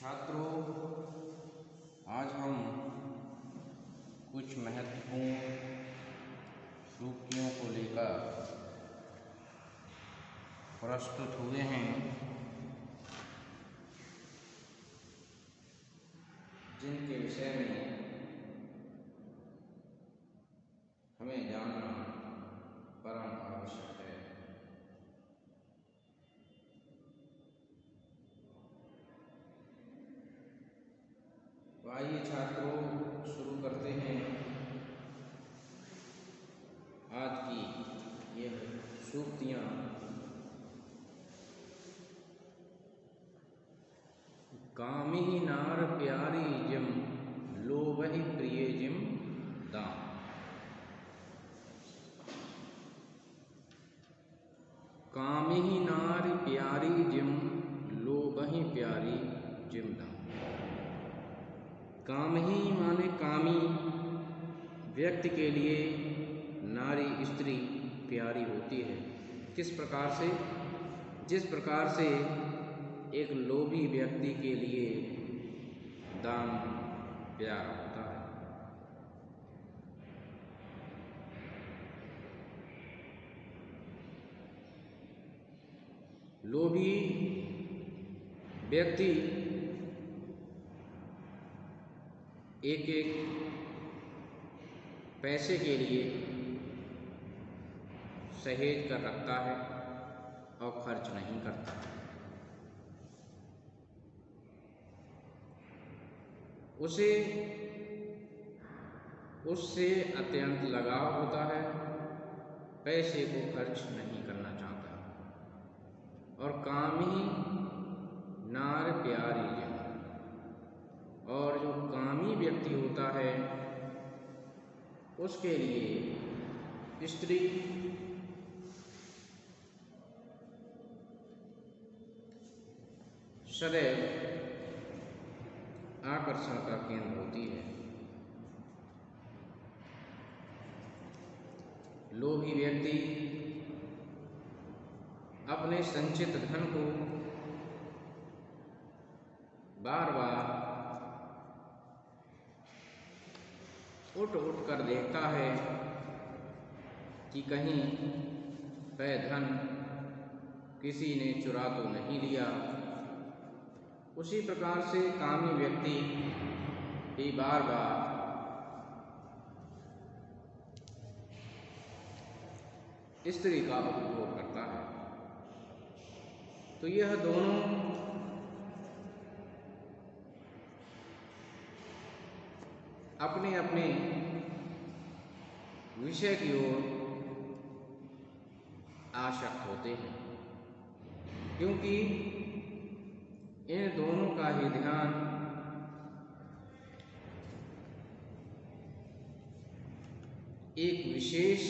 छात्रों, आज हम कुछ महत्वपूर्ण सूक्तियों को लेकर प्रस्तुत हुए हैं, जिनके विषय में हमें जानना परम आवश्यक है। तो आइए छात्रों, शुरू करते हैं आज की ये सूक्तियाँ। कामिही नार प्यारी जिम लोभहि प्रिय जिम दाम। कामिही नार प्यारी जिम लोभहि प्यारी जिम दाम। काम ही माने कामी व्यक्ति के लिए नारी स्त्री प्यारी होती है। किस प्रकार से? जिस प्रकार से एक लोभी व्यक्ति के लिए दाम प्यारा होता है। लोभी व्यक्ति एक एक पैसे के लिए सहेज कर रखता है और खर्च नहीं करता। उसे उससे अत्यंत लगाव होता है, पैसे को खर्च नहीं करना चाहता। और काम ही नार प्यारी जिम, और जो कामी व्यक्ति होता है उसके लिए स्त्री सदैव आकर्षण का केंद्र होती है। लोभी व्यक्ति अपने संचित धन को बार बार उठ कर देखता है कि कहीं वह धन किसी ने चुरा तो नहीं लिया। उसी प्रकार से कामी व्यक्ति भी बार बार स्त्री का उपभोग करता है। तो यह दोनों अपने अपने विषय की ओर आसक्त होते हैं, क्योंकि इन दोनों का ही ध्यान एक विशेष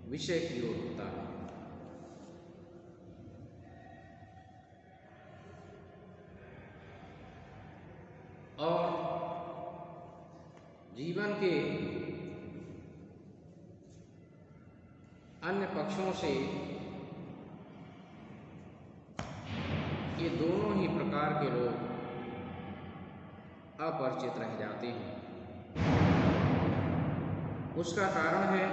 विषय की ओर होता है। और जीवन के अन्य पक्षों से ये दोनों ही प्रकार के लोग अपरिचित रह जाते हैं। उसका कारण है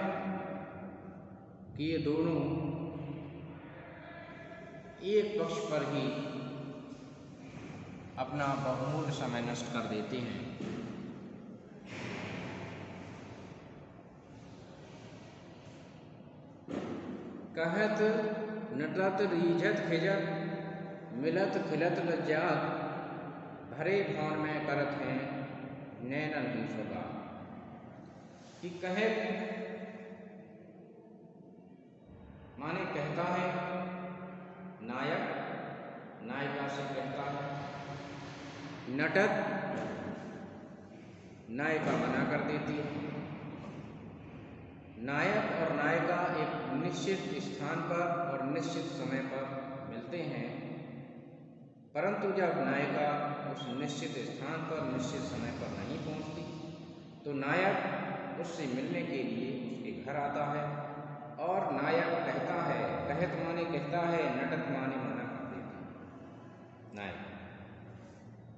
कि ये दोनों एक पक्ष पर ही अपना बहुमूल्य समय नष्ट कर देते हैं। कहत नटत रीझत खिजत मिलत खिलत लज्जात भरे भवन में करत हैं नैनन ही सुगा। कि कहत माने कहता है, नायक नायिका से कहता है। नटत नायिका मना कर देती है। नायक और नायिका एक निश्चित स्थान पर और निश्चित समय पर मिलते हैं, परंतु जब नायिका उस निश्चित स्थान पर निश्चित समय पर नहीं पहुंचती तो नायक उससे मिलने के लिए उसके घर आता है और नायक कहता है, कहत माने कहता है, नटत मेहनत माने मना कर देती नायक,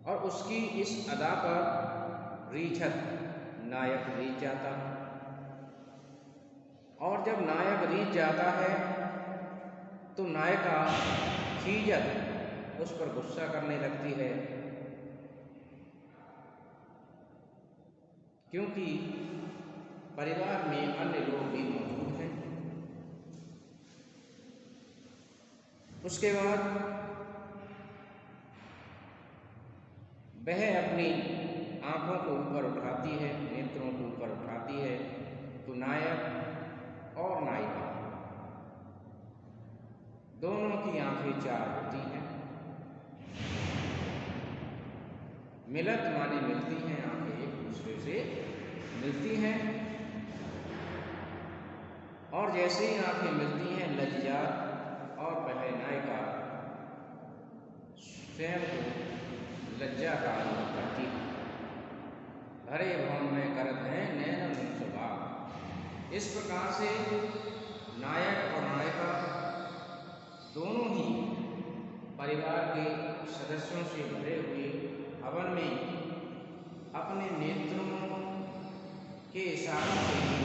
और उसकी इस अदा पर रीझत नायक रीझ जाता। और जब नायक रीझ जाता है तो नायिका खीजत उस पर गुस्सा करने लगती है, क्योंकि परिवार में अन्य लोग भी मौजूद हैं। उसके बाद वह अपनी आंखों को ऊपर उठाती है, नेत्रों को ऊपर उठाती है, तो नायक और नायिका दोनों की आंखें चार होती हैं। मिलत माने मिलती हैं, आंखें एक दूसरे से मिलती हैं, और जैसे ही आंखें मिलती हैं लज्जात और वह नायिका स्वयं को लज्जा का अनुभव करती है। हरे भवन में करत हैं नैन सुबह। इस प्रकार से नायक और नायिका दोनों ही परिवार के सदस्यों से भरे हुए हवन में अपने नेत्रों के इशारों से ही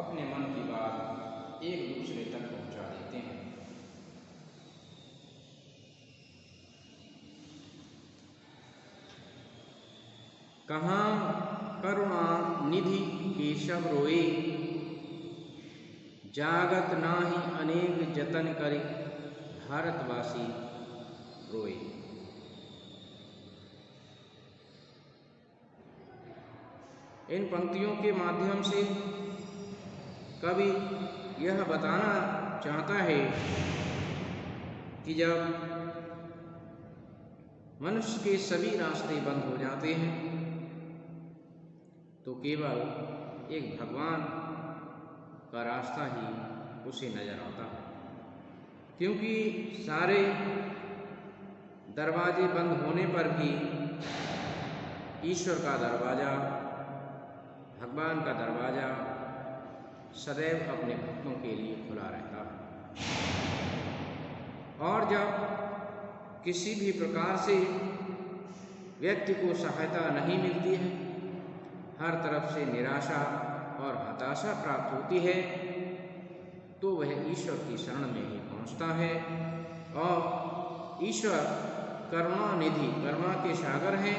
अपने मन की बात एक दूसरे तक पहुंचा देते हैं। कहाँ करुणा निधि केशव रोए, जागत नाही अनेक जतन करे, भारतवासी रोए। इन पंक्तियों के माध्यम से कवि यह बताना चाहता है कि जब मनुष्य के सभी रास्ते बंद हो जाते हैं तो केवल एक भगवान का रास्ता ही उसे नजर आता है, क्योंकि सारे दरवाजे बंद होने पर भी ईश्वर का दरवाजा, भगवान का दरवाजा सदैव अपने भक्तों के लिए खुला रहता है। और जब किसी भी प्रकार से व्यक्ति को सहायता नहीं मिलती है, हर तरफ से निराशा और हताशा प्राप्त होती है, तो वह ईश्वर की शरण में ही पहुंचता है। और ईश्वर करुणा निधि, करुणा के सागर हैं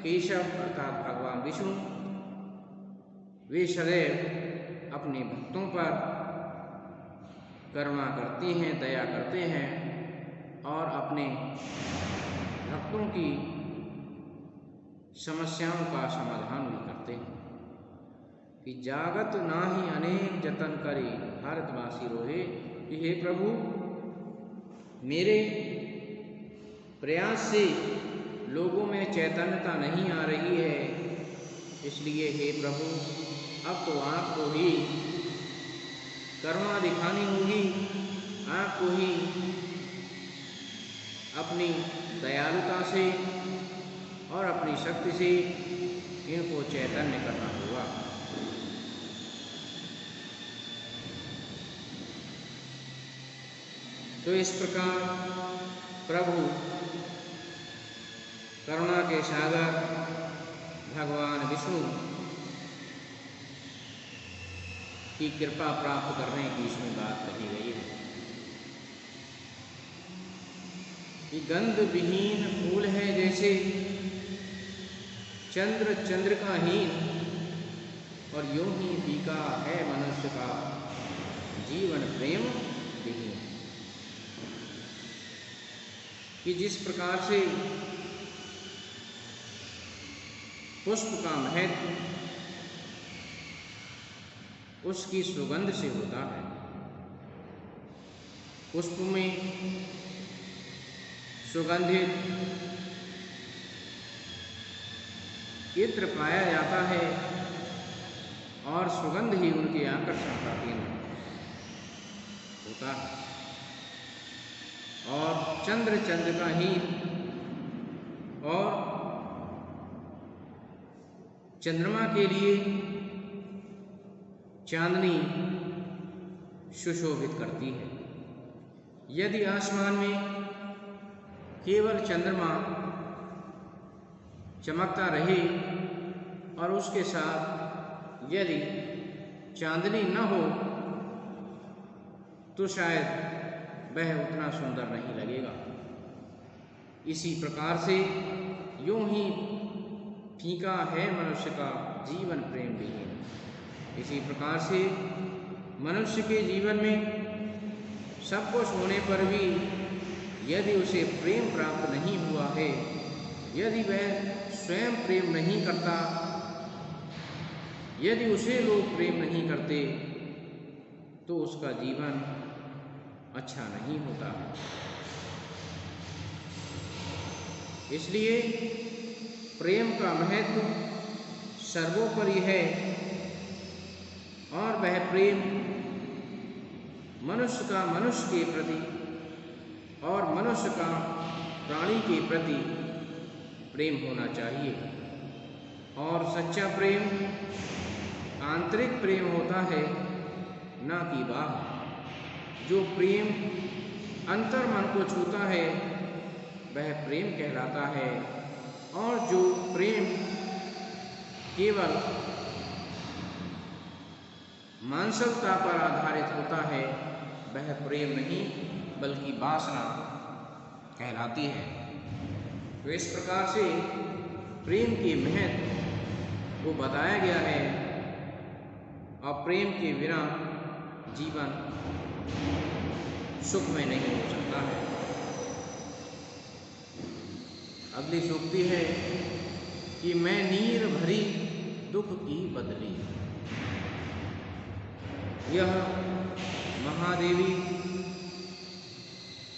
केशव अर्थात भगवान विष्णु। वे सदैव अपने भक्तों पर करुणा करते हैं, दया करते हैं, और अपने भक्तों की समस्याओं का समाधान भी करते हैं। कि जागत नाही अनेक जतन करे, भारतवासी रोए। कि हे प्रभु, मेरे प्रयास से लोगों में चैतन्यता नहीं आ रही है, इसलिए हे प्रभु अब तो आपको ही करुणा दिखानी होगी, आपको ही अपनी दयालुता से और अपनी शक्ति से इनको चैतन्य करना होगा। तो इस प्रकार प्रभु करुणा के सागर भगवान विष्णु की कृपा प्राप्त करने की इसमें बात कही गई है। कि गंध विहीन फूल है जैसे, चंद्र चंद्रिकाहीन, और यूं ही फीका है मनुष्य का जीवन प्रेम विहीन। कि जिस प्रकार से पुष्प का महत्व उसकी सुगंध से होता है, पुष्प में सुगंधित इत्र पाया जाता है और सुगंध ही उनके आकर्षण का केंद्र होता है। और चंद्र चंद्रिकाहीन, और चंद्रमा के लिए चांदनी सुशोभित करती है। यदि आसमान में केवल चंद्रमा चमकता रहे और उसके साथ यदि चांदनी न हो तो शायद वह उतना सुंदर नहीं लगेगा। इसी प्रकार से यूं ही फीका है मनुष्य का जीवन प्रेम विहीन। इसी प्रकार से मनुष्य के जीवन में सब कुछ होने पर भी यदि उसे प्रेम प्राप्त नहीं हुआ है, यदि वह स्वयं प्रेम नहीं करता, यदि उसे लोग प्रेम नहीं करते, तो उसका जीवन अच्छा नहीं होता है। इसलिए प्रेम का महत्व सर्वोपरि है और वह प्रेम मनुष्य का मनुष्य के प्रति और मनुष्य का प्राणी के प्रति प्रेम होना चाहिए। और सच्चा प्रेम आंतरिक प्रेम होता है, ना कि बाह्य। जो प्रेम अंतर मन को छूता है वह प्रेम कहलाता है, और जो प्रेम केवल मानसिकता पर आधारित होता है वह प्रेम नहीं बल्कि वासना कहलाती है। तो इस प्रकार से प्रेम के महत्व को बताया गया है, और प्रेम के बिना जीवन सुखमय नहीं हो सकता है। अगली सूक्ति है कि मैं नीर भरी दुख की बदली। यह महादेवी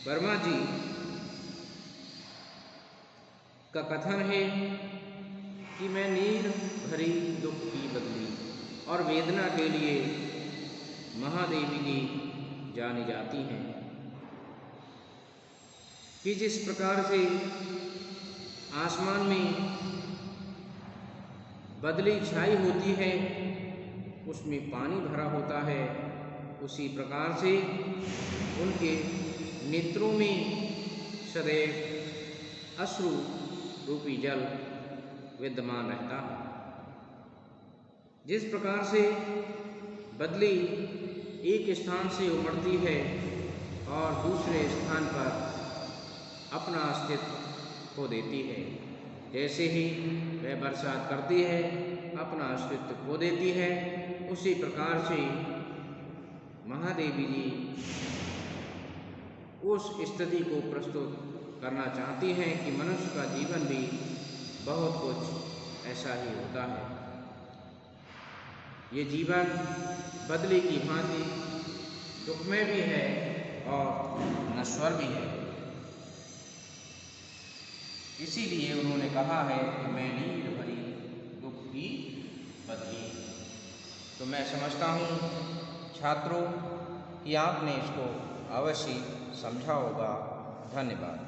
वर्मा जी का कथन है कि मैं नीर भरी दुख की बदली, और वेदना के लिए महादेवी जी जानी जाती हैं कि जिस प्रकार से आसमान में बदली छाई होती है, उसमें पानी भरा होता है, उसी प्रकार से उनके नेत्रों में सदैव अश्रु रूपी जल विद्यमान रहता है। जिस प्रकार से बदली एक स्थान से उमड़ती है और दूसरे स्थान पर अपना अस्तित्व खो देती है, जैसे ही वह बरसात करती है अपना अस्तित्व खो देती है, उसी प्रकार से महादेवी जी उस स्थिति को प्रस्तुत करना चाहती हैं कि मनुष्य का जीवन भी बहुत कुछ ऐसा ही होता है। ये जीवन बदली की भांति दुखमय भी है और नश्वर भी है। इसीलिए उन्होंने कहा है कि मैं नीर भरी दुख की बदली। तो मैं समझता हूँ छात्रों कि आपने इसको अवश्य समझा होगा। धन्यवाद।